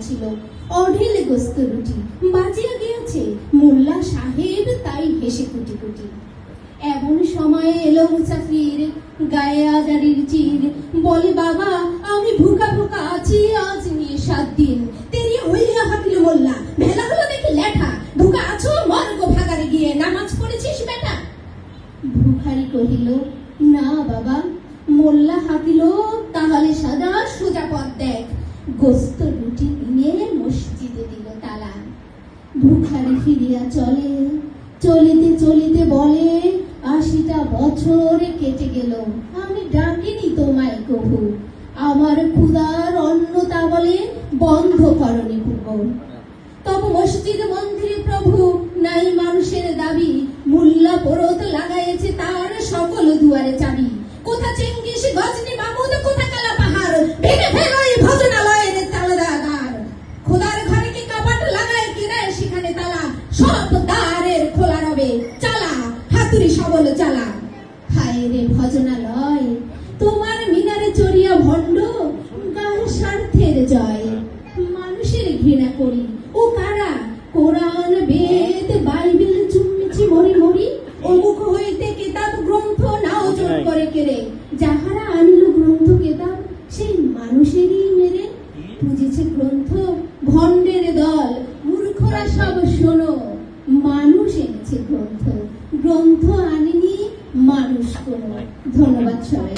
ছিল, অঢেল গোস্ত রুটি বাজিয়া গিয়েছে, মোল্লা সাহেব তাই হেসে কুটি কুটি। এমন সময়ে এলো মুসাফির, গায়ে আজারির চির, বলে বাবা আমি ভুকা ভুকা আছি আজ নিয়ে 7 দিন। তেরি হইয়া হাঁটিল মোল্লা, ভেলা হলো দেখি লেঠা, ভুকা আছো মর গো ভাগারে গিয়ে, নামাজ পড়েছিস বেটা? ভিখারি কহিল না বাবা। মোল্লা হাঁকিল তাহলে সাদা সোজা পথ দেখ, গোস্ত রুটি নিয়ে মসজিদে দিল তালা। ভিখারি ফিরিয়া চলে, চলিতে চলিতে বলে 80টা বছর কেটে গেল, আমি ডাকিনি তোমায় কভু, আমার ক্ষুধার অন্ন তা বলে বন্ধ করনি পূর্ব। তব মসজিদ মন্দিরে প্রভু নাই মানুষের দাবি, মোল্লা পরত লাগাইছে তার সকল দুয়ারে চাবি। কোথা চেঙ্গিস গজনি মামুদ, কোথা কালা পাহাড়, ভেঙে ফেলো এই ভজনালয়ের তালাদার। খোদার ঘরে কি কাপাট লাগায় কিরে সেখানে তালা, সব দ্বারের খোলা রবে, চালা হাতুড়ি সবল চালা। হায় রে ভজনালয়, তোমার মিনারে চড়িয়া ভণ্ড, গায়ে স্বার্থের জয়। মানুষের ঘৃণা করি ও কারা, কোরআন বেদ বাইবেল চুম্মিছি মরি মরি, অমুখ হইতে কিতাব গ্রন্থ নাও জোর করে কেড়ে। যাহারা আনিল গ্রন্থ কিতাব সেই মানুষেরই মেরে, বুঝেছে গ্রন্থ ভণ্ডের দল, মূর্খরা সব শোনো, মানুষ এনেছে গ্রন্থ, গ্রন্থ আনেনি মানুষ কোনো। ধন্যবাদ সবাই।